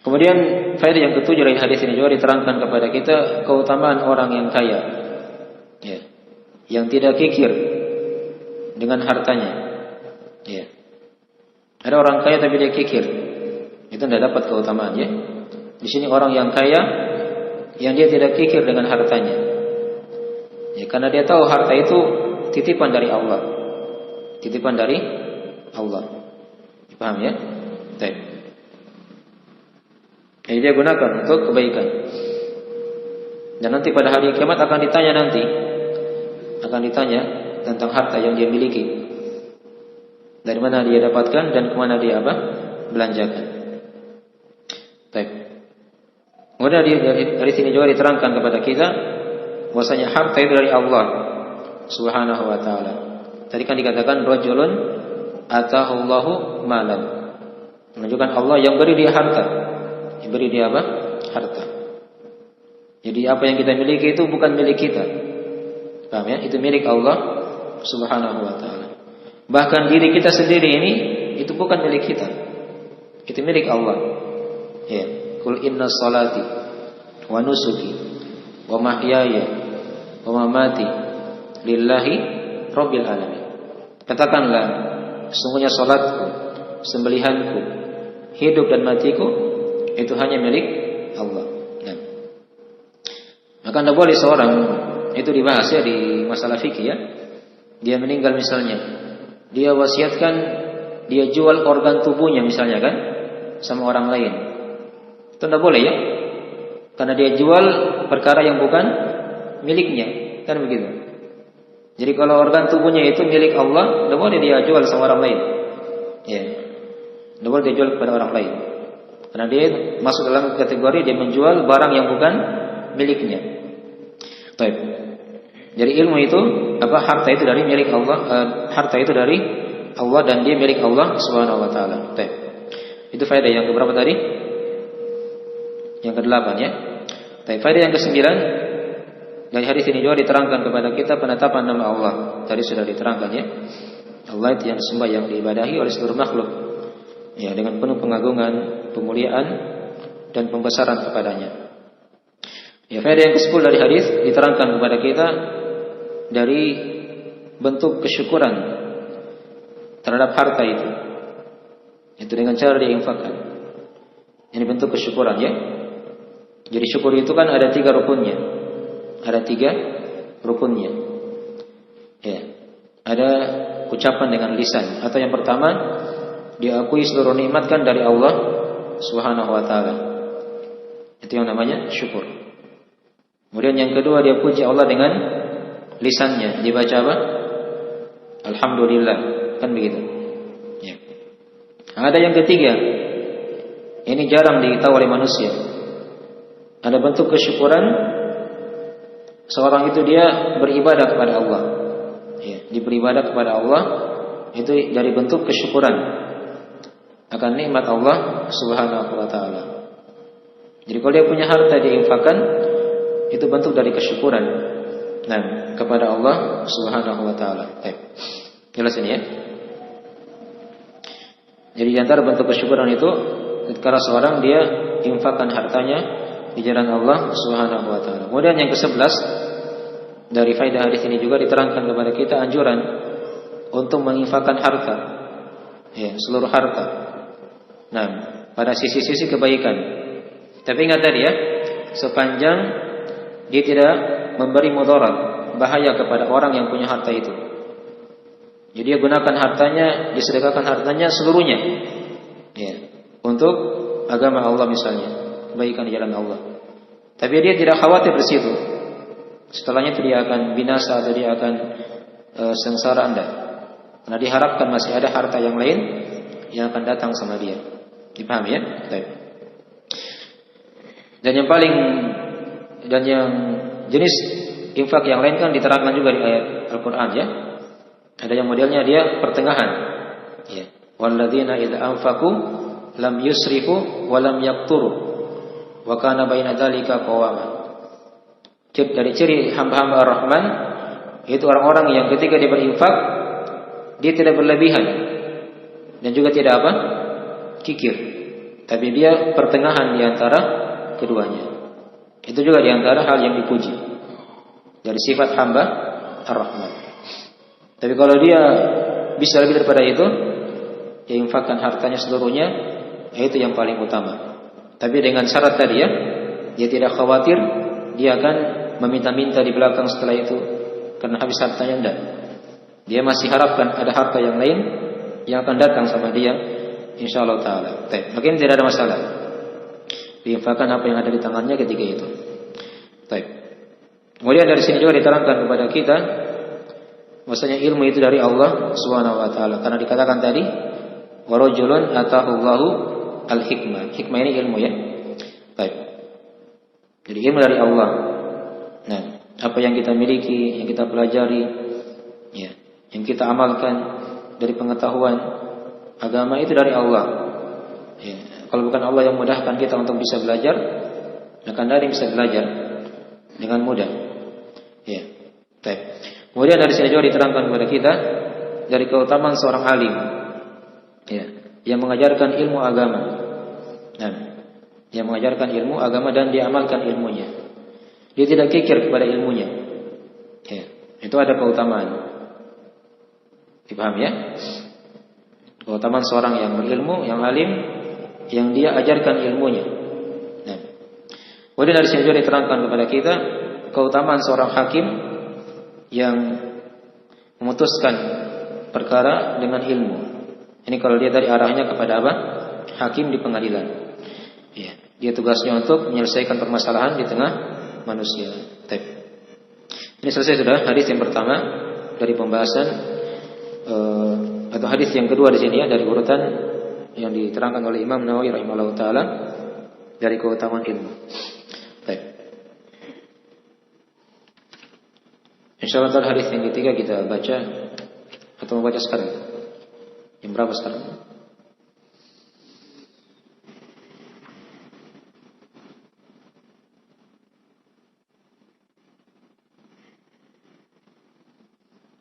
Speaker 1: Kemudian faedah yang ketujuh dari hadis ini juga diterangkan kepada kita keutamaan orang yang kaya. Ya. Yang tidak kikir dengan hartanya. Ya. Ada orang kaya tapi dia kikir, itu tidak dapat keutamaan ya. Di sini orang yang kaya yang dia tidak kikir dengan hartanya. Ya, karena dia tahu harta itu titipan dari Allah. Titipan dari Allah. Paham ya? Baik. Jadi dia gunakan untuk kebaikan. Dan nanti pada hari kiamat akan ditanya tentang harta yang dia miliki. Dari mana dia dapatkan dan kemana dia belanjakan. Baik. Kemudian dari sini juga diterangkan kepada kita bahwasanya harta itu dari Allah Subhanahu wa taala. Tadi kan dikatakan rajulun atahullahu malan. Menunjukkan Allah yang beri dia harta. Yang beri dia harta. Jadi apa yang kita miliki itu bukan milik kita. Paham ya? Itu milik Allah Subhanahu wa taala. Bahkan diri kita sendiri ini itu bukan milik kita. Itu milik Allah. Ya. Qul inna salati wa nusuki wa mahyaya wa mamati lillahi rabbil alamin. Katakanlah, sesungguhnya salatku, sembelihanku, hidup dan matiku itu hanya milik Allah. Nah, maka tidak boleh seorang itu dibahas ya di masalah fikih ya. Dia meninggal misalnya, dia wasiatkan dia jual organ tubuhnya misalnya kan sama orang lain. Itu tidak boleh ya. Karena dia jual perkara yang bukan miliknya, kan begitu. Jadi kalau organ tubuhnya itu milik Allah, tidak boleh dia jual sama orang lain. Ya. Tidak boleh dia jual kepada orang lain. Karena dia masuk dalam kategori dia menjual barang yang bukan miliknya. Baik. Jadi ilmu itu harta itu dari milik Allah, harta itu dari Allah dan dia milik Allah Subhanahu wa taala. Baik. Itu faedah yang keberapa tadi? Yang ke-8 ya. Baik, faedah yang ke-9 dari hadis ini juga diterangkan kepada kita penetapan nama Allah. Tadi sudah diterangkan ya. Allah itu yang disembah, yang diibadahi oleh seluruh makhluk. Ya, dengan penuh pengagungan, pemuliaan dan pembesaran kepadanya. Ya, faedah yang ke-10 dari hadis diterangkan kepada kita dari bentuk kesyukuran terhadap harta itu. Itu dengan cara diinfakkan. Ini bentuk kesyukuran ya. Jadi syukur itu kan ada 3 rukunnya. Ada 3 rukunnya. Ya. Ada ucapan dengan lisan. Atau yang pertama, diakui seluruh nikmat kan dari Allah Subhanahu wa taala. Itu yang namanya syukur. Kemudian yang kedua, dia puji Allah dengan lisannya. Dibaca apa? Alhamdulillah. Kan begitu. Ya. Ada yang ketiga. Ini jarang diketahui oleh manusia. Ada bentuk kesyukuran seorang itu dia beribadah kepada Allah. Ya, dia beribadah kepada Allah itu dari bentuk kesyukuran akan nikmat Allah Subhanahu wa taala. Jadi kalau dia punya harta diinfakkan, itu bentuk dari kesyukuran kepada Allah Subhanahu wa taala. Jelas ini ya. Jadi di antara bentuk kesyukuran itu ketika seorang dia infakkan hartanya di jalan Allah Subhanahu wa taala. Kemudian yang ke-11 dari faedah hadis ini juga diterangkan kepada kita anjuran untuk menginfakkan harta. Ya, seluruh harta. Nah, pada sisi-sisi kebaikan. Tapi ingat tadi ya, sepanjang dia tidak memberi mudarat, bahaya kepada orang yang punya harta itu. Jadi dia gunakan hartanya, disedekahkan hartanya seluruhnya. Ya, untuk agama Allah misalnya, kebaikan di jalan Allah. Tapi dia tidak khawatir di situ. Setelahnya itu dia akan binasa atau dia akan sengsara anda. Karena diharapkan masih ada harta yang lain yang akan datang sama dia. Dipahami ya? Dan yang jenis infak yang lain kan diterangkan juga di ayat Al-Quran ya. Ada yang modelnya dia pertengahan. Ya. Walladzina idza anfaqu lam yusrifu wa lam yaqturu wa kana baina dzalika qawama. Dari ciri hamba-hamba Ar-Rahman itu orang-orang yang ketika dia berinfak dia tidak berlebihan dan juga tidak kikir, tapi dia pertengahan di antara keduanya. Itu juga di antara hal yang dipuji dari sifat hamba Ar-Rahman. Tapi kalau dia bisa lebih daripada itu, dia infakkan hartanya seluruhnya, itu yang paling utama. Tapi dengan syarat tadi ya, dia tidak khawatir dia akan meminta-minta di belakang setelah itu karena habis hartanya, enggak. Dia masih harapkan ada harta yang lain yang akan datang sama dia insyaallah taala. Mungkin tidak ada masalah. Diinfakkan apa yang ada di tangannya ketika itu. Kemudian dari sini juga diterangkan kepada kita maksudnya ilmu itu dari Allah Subhanahu wa taala. Karena dikatakan tadi wa rajulun atahullahu al-hikmah. Hikmah ini ilmu ya. Jadi ilmu dari Allah. Nah, apa yang kita miliki, yang kita pelajari, ya, yang kita amalkan dari pengetahuan agama itu dari Allah. Ya, kalau bukan Allah yang mudahkan kita untuk bisa belajar, akan dari bisa belajar dengan mudah. Ya, kemudian dari sini juga diterangkan kepada kita dari keutamaan seorang alim, ya, yang mengajarkan ilmu agama. Nah, Yang mengajarkan ilmu agama dan dia amalkan ilmunya. Dia tidak kikir kepada ilmunya. Ya, itu ada keutamaan. Dipaham ya? Keutamaan seorang yang berilmu, yang alim, yang dia ajarkan ilmunya. Nah, kemudian dari sini juga diterangkan kepada kita keutamaan seorang hakim yang memutuskan perkara dengan ilmu. Ini kalau dia dari arahnya kepada apa? Hakim di pengadilan. Ya, dia tugasnya untuk menyelesaikan permasalahan di tengah manusia. Ini selesai sudah hadis yang pertama dari pembahasan atau hadis yang kedua di sini ya, dari urutan yang diterangkan oleh Imam Nawawi rahimahullah taala dari keutamaan ilmu. Baik. Insyaallah hadis yang ketiga kita baca atau membaca sekarang. Yang berapa sekarang?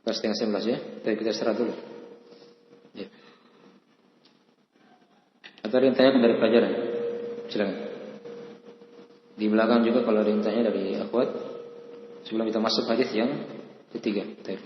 Speaker 1: Pas setengah 11 ya. Tapi kita istirahat dulu. Ya. Atau ada yang tanya dari pelajaran? Silakan. Di belakang juga kalau ada yang tanya dari akhwat sebelum kita masuk hadis yang ketiga. Baik.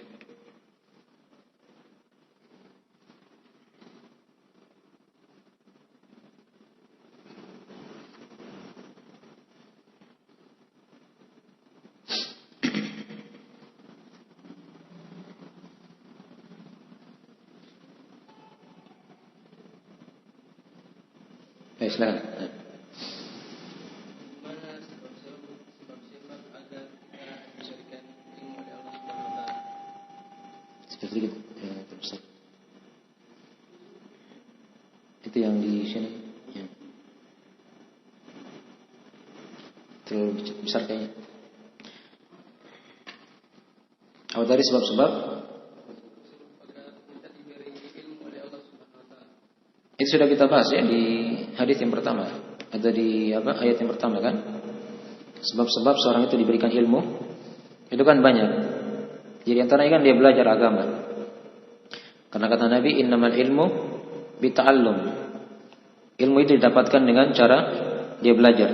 Speaker 1: Baik, silakan. Sedikit terus. Itu yang di sini ya. Terlalu besar kayaknya. Apa tadi sebab-sebab? Itu sudah kita bahas ya di hadis yang pertama. Ada di ayat yang pertama kan? Sebab-sebab seorang itu diberikan ilmu itu kan banyak. Jadi antaranya kan dia belajar agama. Karena kata Nabi, innamal ilmu bita'allum. Ilmu itu didapatkan dengan cara dia belajar.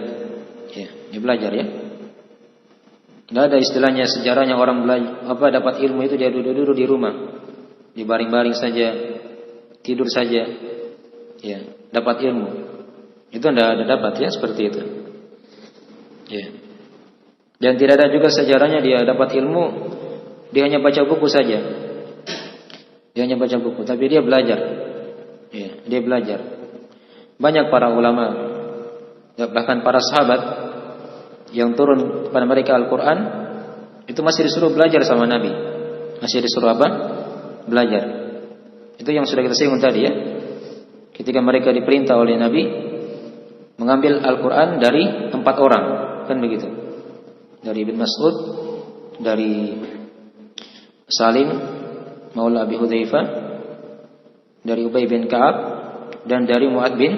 Speaker 1: Ya, dia belajar ya. Tidak ada istilahnya sejarahnya orang belajar dapat ilmu itu dia duduk-duduk di rumah, di baring-baring saja, tidur saja, ya dapat ilmu. Itu tidak ada dapat ya seperti itu. Ya. Dan tidak ada juga sejarahnya dia dapat ilmu, dia hanya baca buku saja. Dia hanya baca buku, tapi dia belajar. Ya, dia belajar. Banyak para ulama, bahkan para sahabat yang turun kepada mereka Al-Quran itu masih disuruh belajar sama Nabi. Masih disuruh apa? Belajar. Itu yang sudah kita singgung tadi ya. Ketika mereka diperintah oleh Nabi mengambil Al-Quran dari 4 orang, kan begitu. Dari Ibn Mas'ud, dari Salim Maula Abi Hudzaifah, dari Ubay bin Ka'ab, dan dari Mu'ad bin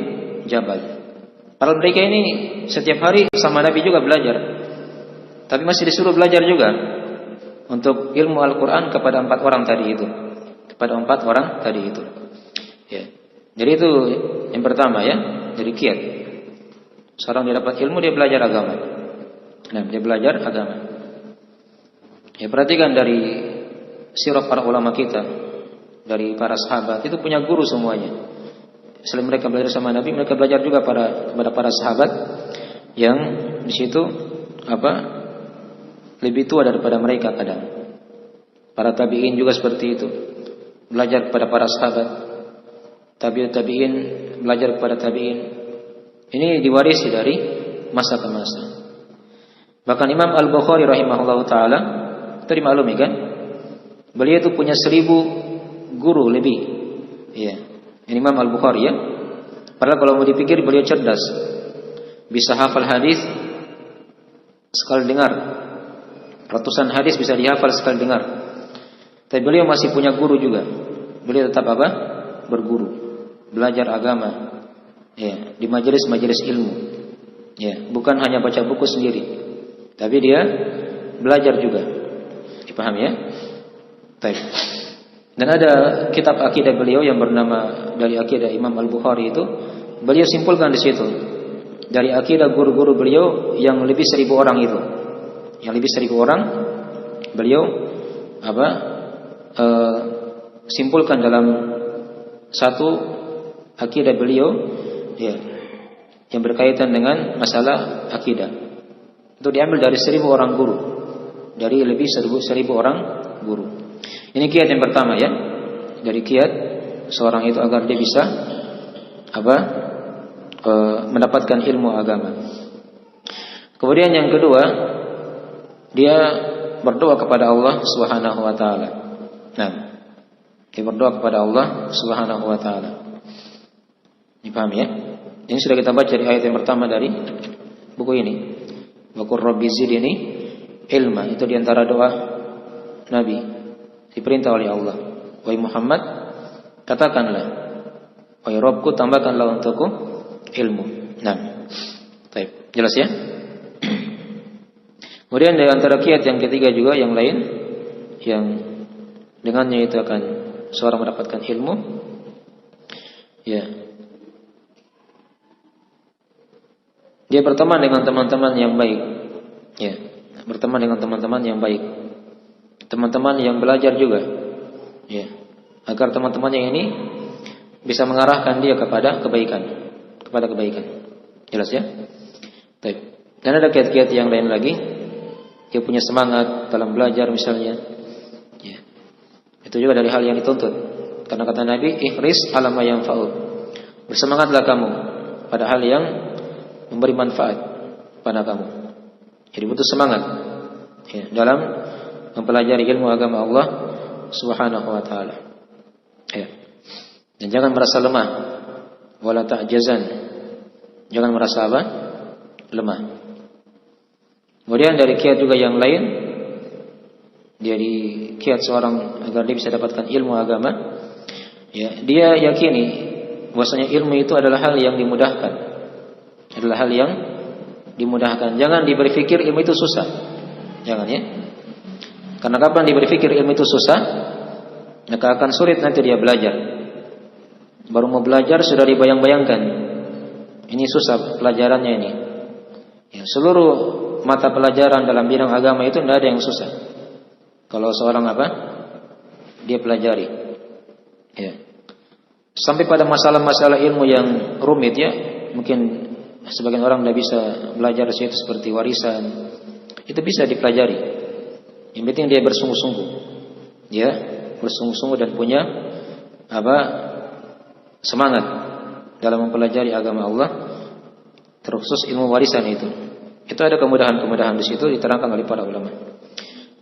Speaker 1: Jabal. Padahal mereka ini setiap hari sama Nabi juga belajar, tapi masih disuruh belajar juga untuk ilmu Al-Quran kepada 4 orang tadi itu. Kepada 4 orang tadi itu ya. Jadi itu yang pertama ya. Jadi kiat seorang dia dapat ilmu, dia belajar agama. Nah, dia belajar agama. Ya, perhatikan dari sirah para ulama kita, dari para sahabat, itu punya guru semuanya. Selain mereka belajar sama Nabi, mereka belajar juga kepada para sahabat yang di situ lebih tua daripada mereka kadang. Para tabi'in juga seperti itu, belajar kepada para sahabat. Tabi'in belajar kepada tabi'in. Ini diwarisi dari masa ke masa. Bahkan Imam Al-Bukhari rahimahullah ta'ala, itu dimaklumi kan, beliau itu punya 1000 guru lebih. Iya. Ini Imam Al-Bukhari ya. Padahal kalau mau dipikir beliau cerdas, bisa hafal hadis sekali dengar, ratusan hadis bisa dihafal sekali dengar. Tapi beliau masih punya guru juga. Beliau tetap berguru, belajar agama. Ya, di majelis-majelis ilmu. Ya, bukan hanya baca buku sendiri, tapi dia belajar juga. Dipaham ya? Baik. Dan ada kitab akidah beliau yang bernama dari akidah Imam Al-Bukhari itu, beliau simpulkan di situ dari akidah guru-guru beliau yang lebih 1000 orang itu. Yang lebih 1000 orang beliau simpulkan dalam satu akidah beliau ya, yang berkaitan dengan masalah akidah. Itu diambil dari 1000 orang guru. Dari lebih 1000 orang guru. Ini kiat yang pertama ya. Dari kiat seorang itu agar dia bisa mendapatkan ilmu agama. Kemudian yang kedua, dia berdoa kepada Allah Subhanahu wa taala. Nah, dia berdoa kepada Allah Subhanahu wa taala. Dipahami ya? Ini sudah kita baca di ayat yang pertama dari buku ini. Wa qur rabbi zidni ilma. Itu di antara doa Nabi diperintah oleh Allah. Wahai Muhammad, katakanlah, wahai Rabbku, tambahkanlah untukku ilmu. Nah, baik, jelas ya? Kemudian dari antara kiat yang ketiga juga yang lain, yang dengannya itu akan seorang mendapatkan ilmu, ya, dia berteman dengan teman-teman yang baik, ya, berteman dengan teman-teman yang baik, teman-teman yang belajar juga, ya, agar teman-temannya ini bisa mengarahkan dia kepada kebaikan, jelas ya? Baik. Dan ada kiat-kiat yang lain lagi. Dia punya semangat dalam belajar misalnya, ya. Itu juga dari hal yang dituntut. Karena kata Nabi, ihris ala ma yanfa'u. Bersemangatlah kamu pada hal yang memberi manfaat pada kamu. Jadi butuh semangat ya, dalam mempelajari ilmu agama Allah Subhanahu wa taala. Ya. Dan jangan merasa lemah, wala ta'jazan. Jangan merasa lemah. Kemudian dari kiat juga yang lain, dari kiat seorang agar dia bisa dapatkan ilmu agama, ya, dia yakini bahwasanya ilmu itu adalah hal yang dimudahkan. Jangan diberi fikir ilmu itu susah. Jangan ya. Karena kapan diberi fikir ilmu itu susah, maka akan sulit nanti dia belajar. Baru mau belajar sudah dibayang-bayangkan, ini susah pelajarannya ini. Ya, seluruh mata pelajaran dalam bidang agama itu tidak ada yang susah. Kalau seorang dia pelajari, ya. Sampai pada masalah-masalah ilmu yang rumit ya, mungkin sebagian orang tidak bisa belajar itu seperti warisan, itu bisa dipelajari. Yang penting dia bersungguh-sungguh, ya, bersungguh-sungguh dan punya semangat dalam mempelajari agama Allah, terkhusus ilmu warisan itu. Itu ada kemudahan-kemudahan di situ diterangkan oleh para ulama.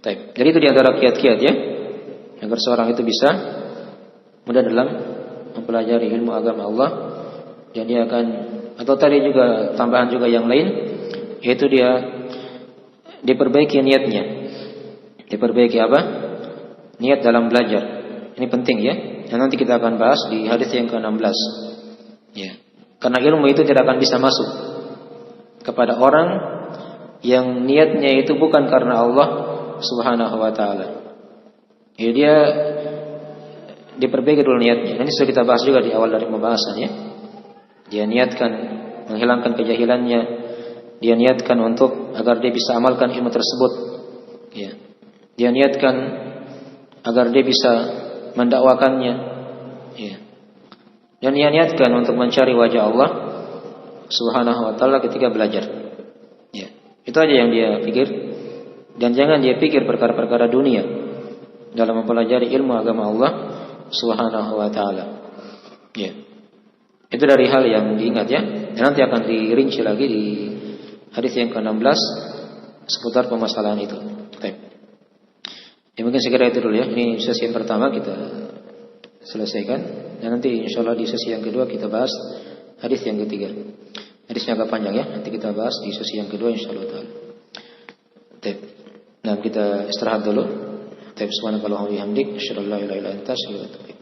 Speaker 1: Baik. Jadi itu di antara kiat-kiat ya, agar seorang itu bisa mudah dalam mempelajari ilmu agama Allah. Dan dia akan, atau tadi juga tambahan juga yang lain, yaitu dia diperbaiki niatnya. Diperbaiki niat dalam belajar. Ini penting ya. Dan nanti kita akan bahas di hadis yang ke-16. Ya. Karena ilmu itu tidak akan bisa masuk kepada orang yang niatnya itu bukan karena Allah Subhanahu wa taala. Ya, dia diperbaiki dulu niatnya. Ini sudah kita bahas juga di awal dari pembahasannya. Dia niatkan menghilangkan kejahilannya, dia niatkan untuk agar dia bisa amalkan ilmu tersebut. Ya. Dia niatkan agar dia bisa mendakwakannya. Ya. Dan dia niatkan untuk mencari wajah Allah Subhanahu wa taala ketika belajar. Ya. Itu aja yang dia pikir. Dan jangan dia pikir perkara-perkara dunia dalam mempelajari ilmu agama Allah Subhanahu wa taala. Ya. Itu dari hal yang diingat ya. Dan nanti akan dirinci lagi di hadis yang ke-16 seputar permasalahan itu. Baik. Ya, mungkin sekira itu dulu ya. Ini sesi yang pertama kita selesaikan. Dan nanti insyaallah di sesi yang kedua kita bahas hadis yang ketiga. Hadisnya agak panjang ya. Nanti kita bahas di sesi yang kedua insyaallah taala. Baik. Nah, kita istirahat dulu. Subhanakallahumma wa bihamdik, asyhadu an la ilaha illa anta, astaghfiruka wa atubu ilaik.